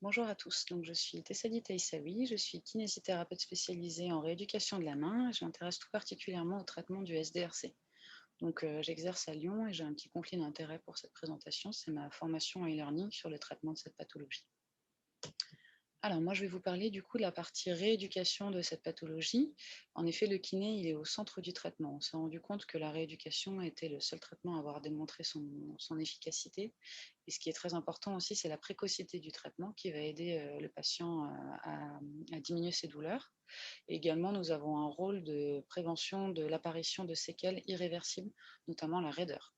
Bonjour à tous, donc je suis Tessali Taïsaoui, je suis kinésithérapeute spécialisée en rééducation de la main et je m'intéresse tout particulièrement au traitement du SDRC. Donc j'exerce à Lyon et j'ai un petit conflit d'intérêt pour cette présentation, c'est ma formation e-learning sur le traitement de cette pathologie. Alors moi je vais vous parler du coup de la partie rééducation de cette pathologie. En effet, le kiné il est au centre du traitement. On s'est rendu compte que la rééducation était le seul traitement à avoir démontré son efficacité. Et ce qui est très important aussi, c'est la précocité du traitement qui va aider le patient à diminuer ses douleurs. Et également, nous avons un rôle de prévention de l'apparition de séquelles irréversibles, notamment la raideur.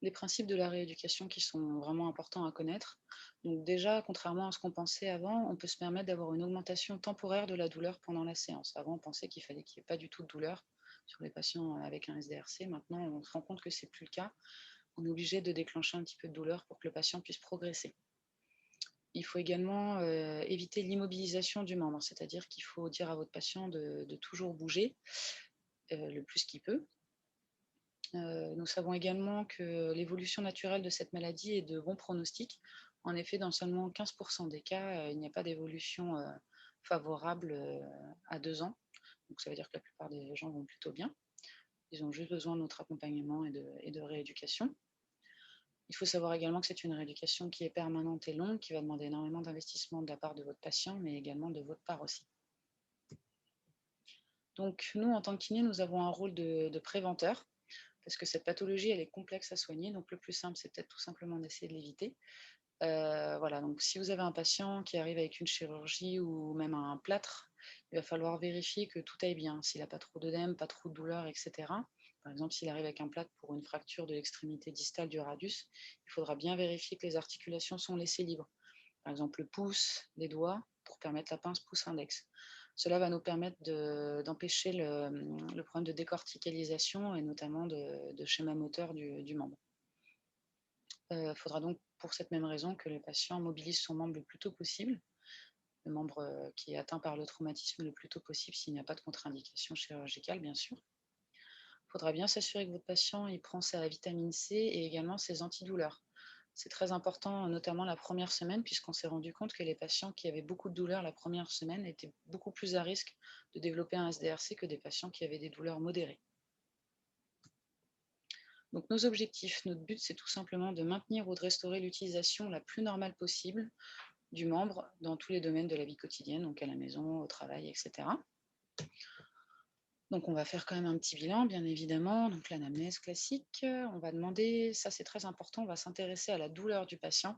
Les principes de la rééducation qui sont vraiment importants à connaître. Donc déjà, contrairement à ce qu'on pensait avant, on peut se permettre d'avoir une augmentation temporaire de la douleur pendant la séance. Avant, on pensait qu'il fallait qu'il n'y ait pas du tout de douleur sur les patients avec un SDRC. Maintenant, on se rend compte que ce n'est plus le cas. On est obligé de déclencher un petit peu de douleur pour que le patient puisse progresser. Il faut également éviter l'immobilisation du membre, c'est-à-dire qu'il faut dire à votre patient de toujours bouger le plus qu'il peut. Nous savons également que l'évolution naturelle de cette maladie est de bon pronostic. En effet, dans seulement 15% des cas, il n'y a pas d'évolution favorable à 2 ans. Donc ça veut dire que la plupart des gens vont plutôt bien. Ils ont juste besoin de notre accompagnement et de rééducation. Il faut savoir également que c'est une rééducation qui est permanente et longue, qui va demander énormément d'investissement de la part de votre patient, mais également de votre part aussi. Donc nous, en tant que kiné, nous avons un rôle de préventeur, parce que cette pathologie, elle est complexe à soigner, donc le plus simple, c'est peut-être tout simplement d'essayer de l'éviter. Voilà, donc si vous avez un patient qui arrive avec une chirurgie ou même un plâtre, il va falloir vérifier que tout aille bien, s'il n'a pas trop d'œdème, pas trop de douleur, etc. Par exemple, s'il arrive avec un plâtre pour une fracture de l'extrémité distale du radius, il faudra bien vérifier que les articulations sont laissées libres. Par exemple, le pouce, les doigts, pour permettre la pince pouce-index. Cela va nous permettre d'empêcher le problème de décorticalisation et notamment de schéma moteur du membre. Il faudra donc pour cette même raison que le patient mobilise son membre le plus tôt possible, le membre qui est atteint par le traumatisme le plus tôt possible s'il n'y a pas de contre-indication chirurgicale, bien sûr. Il faudra bien s'assurer que votre patient il prend sa vitamine C et également ses antidouleurs. C'est très important, notamment la première semaine, puisqu'on s'est rendu compte que les patients qui avaient beaucoup de douleurs la première semaine étaient beaucoup plus à risque de développer un SDRC que des patients qui avaient des douleurs modérées. Donc nos objectifs, notre but, c'est tout simplement de maintenir ou de restaurer l'utilisation la plus normale possible du membre dans tous les domaines de la vie quotidienne, donc à la maison, au travail, etc. Donc on va faire quand même un petit bilan, bien évidemment. Donc l'anamnèse classique, on va demander, ça c'est très important, on va s'intéresser à la douleur du patient.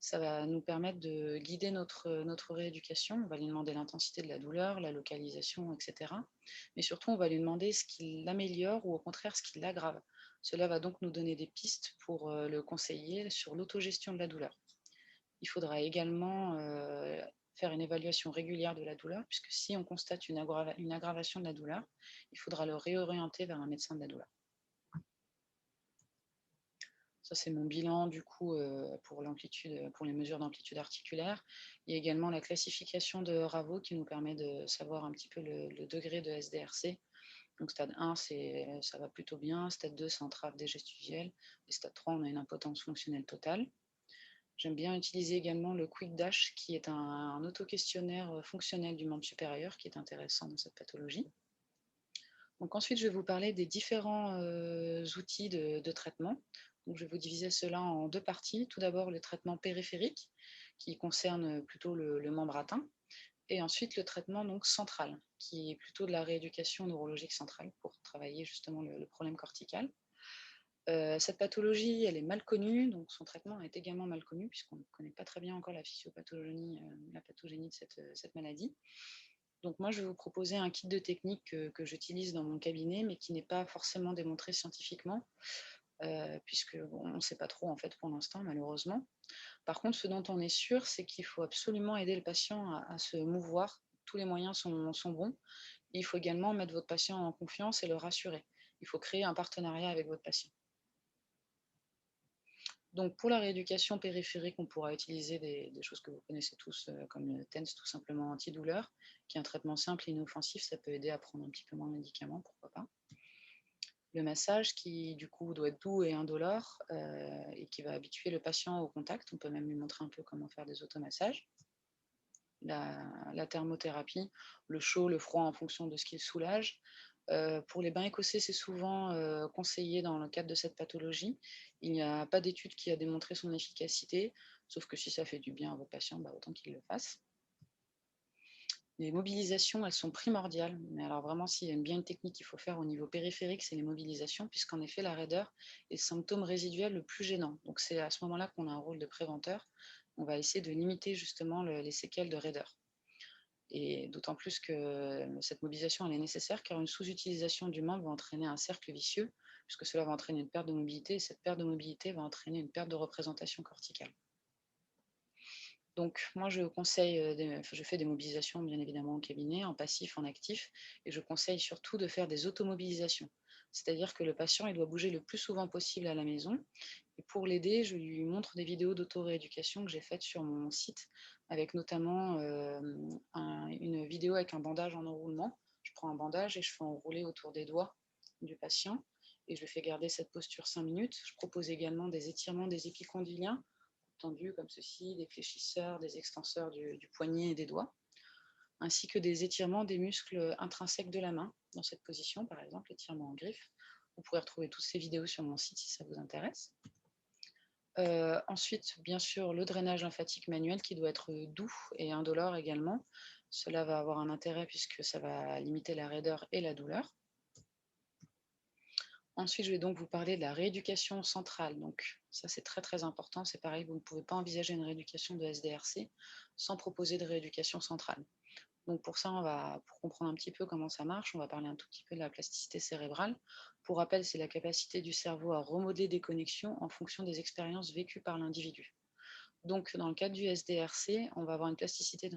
Ça va nous permettre de guider notre rééducation. On va lui demander l'intensité de la douleur, la localisation, etc. Mais surtout, on va lui demander ce qui l'améliore ou au contraire ce qui l'aggrave. Cela va donc nous donner des pistes pour le conseiller sur l'autogestion de la douleur. Il faudra également faire une évaluation régulière de la douleur, puisque si on constate une aggravation de la douleur, il faudra le réorienter vers un médecin de la douleur. Ça, c'est mon bilan du coup pour les mesures d'amplitude articulaire. Il y a également la classification de Ravo qui nous permet de savoir un petit peu le degré de SDRC. Donc stade 1, ça va plutôt bien. Stade 2, c'est entrave dégestuelle. Et stade 3, on a une impotence fonctionnelle totale. J'aime bien utiliser également le Quick Dash, qui est un auto-questionnaire fonctionnel du membre supérieur, qui est intéressant dans cette pathologie. Donc ensuite, je vais vous parler des différents outils de traitement. Donc, je vais vous diviser cela en deux parties. Tout d'abord, le traitement périphérique, qui concerne plutôt le membre atteint. Et ensuite, le traitement donc, central, qui est plutôt de la rééducation neurologique centrale pour travailler justement le problème cortical. Cette pathologie, elle est mal connue, donc son traitement est également mal connu, puisqu'on ne connaît pas très bien encore la physiopathogénie, la pathogénie de cette maladie. Donc moi, je vais vous proposer un kit de techniques que j'utilise dans mon cabinet, mais qui n'est pas forcément démontré scientifiquement, puisque bon, on ne sait pas trop en fait pour l'instant, malheureusement. Par contre, ce dont on est sûr, c'est qu'il faut absolument aider le patient à se mouvoir. Tous les moyens sont bons. Et il faut également mettre votre patient en confiance et le rassurer. Il faut créer un partenariat avec votre patient. Donc pour la rééducation périphérique, on pourra utiliser des choses que vous connaissez tous, comme le TENS, tout simplement antidouleur, qui est un traitement simple et inoffensif. Ça peut aider à prendre un petit peu moins de médicaments, pourquoi pas. Le massage qui, du coup, doit être doux et indolore et qui va habituer le patient au contact. On peut même lui montrer un peu comment faire des automassages. La thermothérapie, le chaud, le froid en fonction de ce qui le soulage. Pour les bains écossais, c'est souvent conseillé dans le cadre de cette pathologie. Il n'y a pas d'étude qui a démontré son efficacité, sauf que si ça fait du bien à vos patients, bah, autant qu'ils le fassent. Les mobilisations, elles sont primordiales. Mais alors vraiment, s'il y a bien une technique qu'il faut faire au niveau périphérique, c'est les mobilisations, puisqu'en effet, la raideur est le symptôme résiduel le plus gênant. Donc c'est à ce moment-là qu'on a un rôle de préventeur. On va essayer de limiter justement les séquelles de raideur. Et d'autant plus que cette mobilisation, elle est nécessaire car une sous-utilisation du membre va entraîner un cercle vicieux, puisque cela va entraîner une perte de mobilité, et cette perte de mobilité va entraîner une perte de représentation corticale. Donc moi, je conseille, je fais des mobilisations bien évidemment au cabinet, en passif, en actif, et je conseille surtout de faire des automobilisations. C'est-à-dire que le patient, il doit bouger le plus souvent possible à la maison. Et pour l'aider, je lui montre des vidéos d'auto-rééducation que j'ai faites sur mon site, avec notamment une vidéo avec un bandage en enroulement. Je prends un bandage et je fais enrouler autour des doigts du patient et je lui fais garder cette posture 5 minutes. Je propose également des étirements des épicondyliens tendus comme ceci, des fléchisseurs, des extenseurs du poignet et des doigts, ainsi que des étirements des muscles intrinsèques de la main, dans cette position, par exemple, l'étirement en griffe. Vous pourrez retrouver toutes ces vidéos sur mon site si ça vous intéresse. Ensuite, bien sûr, le drainage lymphatique manuel qui doit être doux et indolore également. Cela va avoir un intérêt puisque ça va limiter la raideur et la douleur. Ensuite, je vais donc vous parler de la rééducation centrale. Donc ça, c'est très très important. C'est pareil, vous ne pouvez pas envisager une rééducation de SDRC sans proposer de rééducation centrale. Donc pour ça, pour comprendre un petit peu comment ça marche, on va parler un tout petit peu de la plasticité cérébrale. Pour rappel, c'est la capacité du cerveau à remodeler des connexions en fonction des expériences vécues par l'individu. Donc dans le cadre du SDRC, on va avoir une plasticité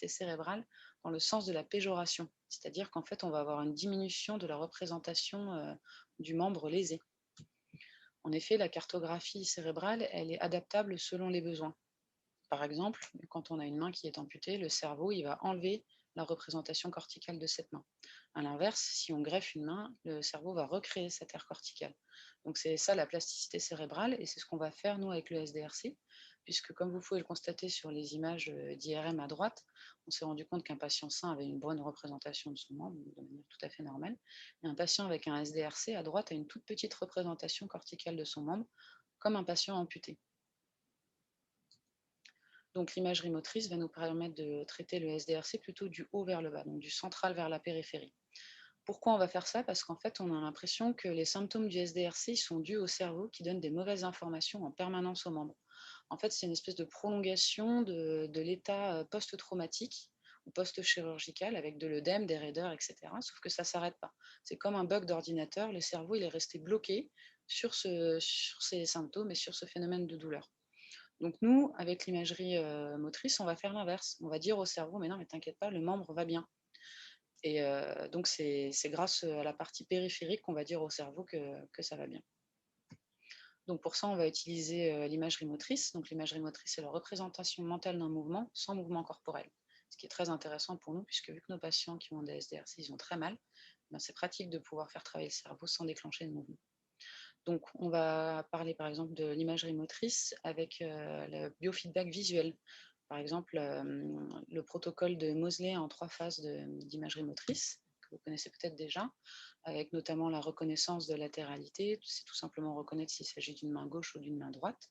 cérébrale dans le sens de la péjoration. C'est-à-dire qu'en fait, on va avoir une diminution de la représentation du membre lésé. En effet, la cartographie cérébrale, elle est adaptable selon les besoins. Par exemple, quand on a une main qui est amputée, le cerveau il va enlever la représentation corticale de cette main. À l'inverse, si on greffe une main, le cerveau va recréer cette aire corticale. Donc c'est ça la plasticité cérébrale et c'est ce qu'on va faire nous avec le SDRC, puisque comme vous pouvez le constater sur les images d'IRM à droite, on s'est rendu compte qu'un patient sain avait une bonne représentation de son membre de manière tout à fait normale, et un patient avec un SDRC à droite a une toute petite représentation corticale de son membre, comme un patient amputé. Donc l'imagerie motrice va nous permettre de traiter le SDRC plutôt du haut vers le bas, donc du central vers la périphérie. Pourquoi on va faire ça? Parce qu'en fait, on a l'impression que les symptômes du SDRC sont dus au cerveau qui donne des mauvaises informations en permanence aux membres. En fait, c'est une espèce de prolongation de l'état post-traumatique ou post-chirurgical avec de l'œdème, des raideurs, etc. Sauf que ça ne s'arrête pas. C'est comme un bug d'ordinateur, le cerveau il est resté bloqué sur ces symptômes et sur ce phénomène de douleur. Donc nous, avec l'imagerie motrice, on va faire l'inverse. On va dire au cerveau, mais non, mais t'inquiète pas, le membre va bien. Et donc c'est grâce à la partie périphérique qu'on va dire au cerveau que ça va bien. Donc pour ça, on va utiliser l'imagerie motrice. Donc l'imagerie motrice, c'est la représentation mentale d'un mouvement sans mouvement corporel. Ce qui est très intéressant pour nous, puisque vu que nos patients qui ont des SDRC, ils ont très mal, ben c'est pratique de pouvoir faire travailler le cerveau sans déclencher de mouvement. Donc, on va parler par exemple de l'imagerie motrice avec le biofeedback visuel. Par exemple, le protocole de Moseley en 3 phases d'imagerie motrice, que vous connaissez peut-être déjà, avec notamment la reconnaissance de latéralité. C'est tout simplement reconnaître s'il s'agit d'une main gauche ou d'une main droite.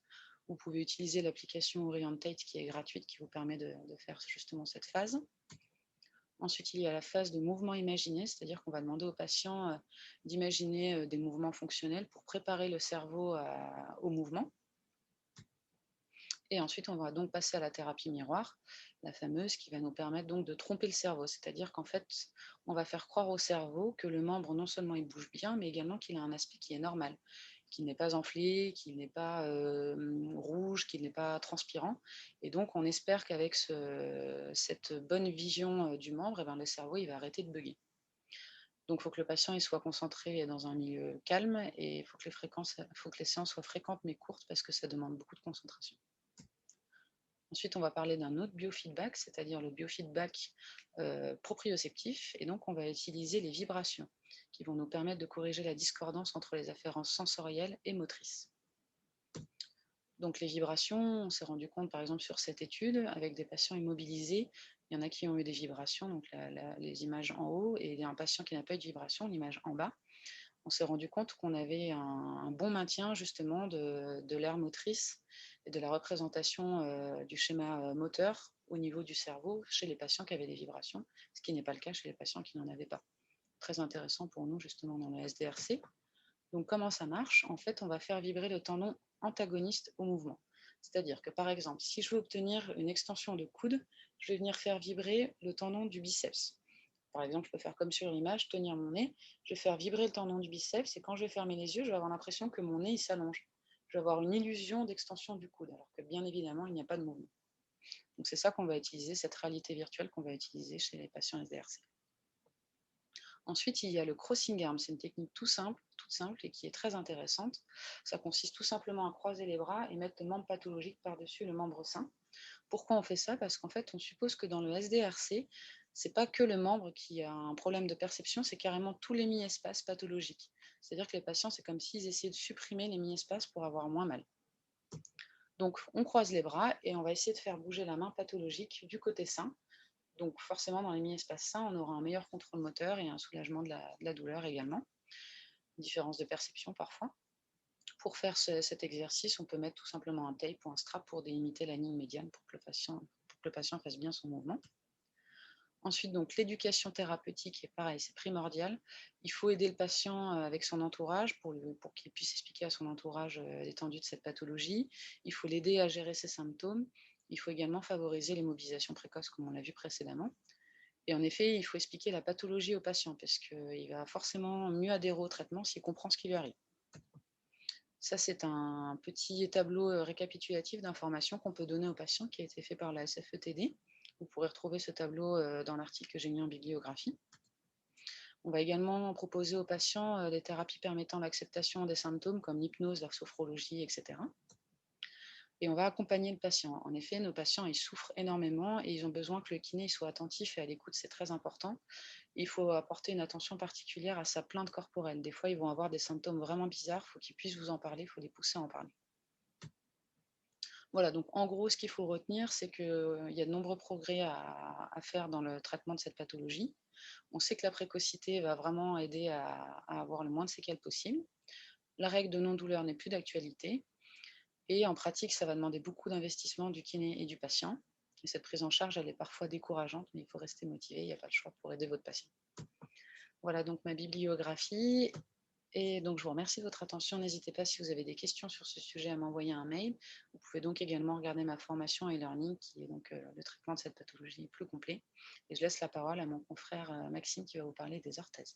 Vous pouvez utiliser l'application Orientate qui est gratuite, qui vous permet de faire justement cette phase. Ensuite, il y a la phase de mouvement imaginé, c'est-à-dire qu'on va demander au patient d'imaginer des mouvements fonctionnels pour préparer le cerveau au mouvement. Et ensuite, on va donc passer à la thérapie miroir, la fameuse, qui va nous permettre donc de tromper le cerveau. C'est-à-dire qu'en fait, on va faire croire au cerveau que le membre, non seulement il bouge bien, mais également qu'il a un aspect qui est normal, qu'il n'est pas enflé, qu'il n'est pas rouge, qu'il n'est pas transpirant. Et donc, on espère qu'avec cette bonne vision du membre, eh ben, le cerveau il va arrêter de bugger. Donc, il faut que le patient il soit concentré dans un milieu calme et il faut que les séances soient fréquentes mais courtes parce que ça demande beaucoup de concentration. Ensuite, on va parler d'un autre biofeedback, c'est-à-dire le biofeedback proprioceptif. Et donc, on va utiliser les vibrations qui vont nous permettre de corriger la discordance entre les afférences sensorielles et motrices. Donc, les vibrations, on s'est rendu compte, par exemple, sur cette étude, avec des patients immobilisés, il y en a qui ont eu des vibrations, donc les images en haut, et un patient qui n'a pas eu de vibration, l'image en bas. On s'est rendu compte qu'on avait un bon maintien justement de l'aire motrice et de la représentation du schéma moteur au niveau du cerveau chez les patients qui avaient des vibrations, ce qui n'est pas le cas chez les patients qui n'en avaient pas. Très intéressant pour nous justement dans le SDRC. Donc comment ça marche? En fait, on va faire vibrer le tendon antagoniste au mouvement. C'est-à-dire que par exemple, si je veux obtenir une extension de coude, je vais venir faire vibrer le tendon du biceps. Par exemple, je peux faire comme sur l'image, tenir mon nez, je vais faire vibrer le tendon du biceps et quand je vais fermer les yeux, je vais avoir l'impression que mon nez il s'allonge. Je vais avoir une illusion d'extension du coude, alors que bien évidemment, il n'y a pas de mouvement. Donc c'est ça qu'on va utiliser, cette réalité virtuelle qu'on va utiliser chez les patients SDRC. Ensuite, il y a le crossing arm. C'est une technique toute simple et qui est très intéressante. Ça consiste tout simplement à croiser les bras et mettre le membre pathologique par-dessus le membre sain. Pourquoi on fait ça? Parce qu'en fait, on suppose que dans le SDRC, c'est pas que le membre qui a un problème de perception, c'est carrément tous les mi-espaces pathologiques. C'est-à-dire que les patients, c'est comme s'ils essayaient de supprimer les mi-espaces pour avoir moins mal. Donc, on croise les bras et on va essayer de faire bouger la main pathologique du côté sain. Donc, forcément, dans les mi-espaces sains, on aura un meilleur contrôle moteur et un soulagement de la douleur également. Une différence de perception parfois. Pour faire cet exercice, on peut mettre tout simplement un tape ou un strap pour délimiter la ligne médiane pour que le patient fasse bien son mouvement. Ensuite, donc l'éducation thérapeutique est pareil, c'est primordial. Il faut aider le patient avec son entourage pour qu'il puisse expliquer à son entourage l'étendue de cette pathologie. Il faut l'aider à gérer ses symptômes. Il faut également favoriser les mobilisations précoces, comme on l'a vu précédemment. Et en effet, il faut expliquer la pathologie au patient parce qu'il va forcément mieux adhérer au traitement s'il comprend ce qui lui arrive. Ça, c'est un petit tableau récapitulatif d'informations qu'on peut donner aux patients qui a été fait par la SFETD. Vous pourrez retrouver ce tableau dans l'article que j'ai mis en bibliographie. On va également proposer aux patients des thérapies permettant l'acceptation des symptômes comme l'hypnose, la sophrologie, etc. Et on va accompagner le patient. En effet, nos patients, ils souffrent énormément et ils ont besoin que le kiné soit attentif et à l'écoute, c'est très important. Il faut apporter une attention particulière à sa plainte corporelle. Des fois, ils vont avoir des symptômes vraiment bizarres, il faut qu'ils puissent vous en parler, il faut les pousser à en parler. Voilà, donc en gros, ce qu'il faut retenir, c'est qu'il y a de nombreux progrès à faire dans le traitement de cette pathologie. On sait que la précocité va vraiment aider à avoir le moins de séquelles possible. La règle de non-douleur n'est plus d'actualité. Et en pratique, ça va demander beaucoup d'investissement du kiné et du patient. Et cette prise en charge, elle est parfois décourageante, mais il faut rester motivé, il n'y a pas de choix pour aider votre patient. Voilà donc ma bibliographie. Et donc, je vous remercie de votre attention. N'hésitez pas, si vous avez des questions sur ce sujet, à m'envoyer un mail. Vous pouvez donc également regarder ma formation e-learning, qui est donc le traitement de cette pathologie plus complet. Et je laisse la parole à mon confrère Maxime, qui va vous parler des orthèses.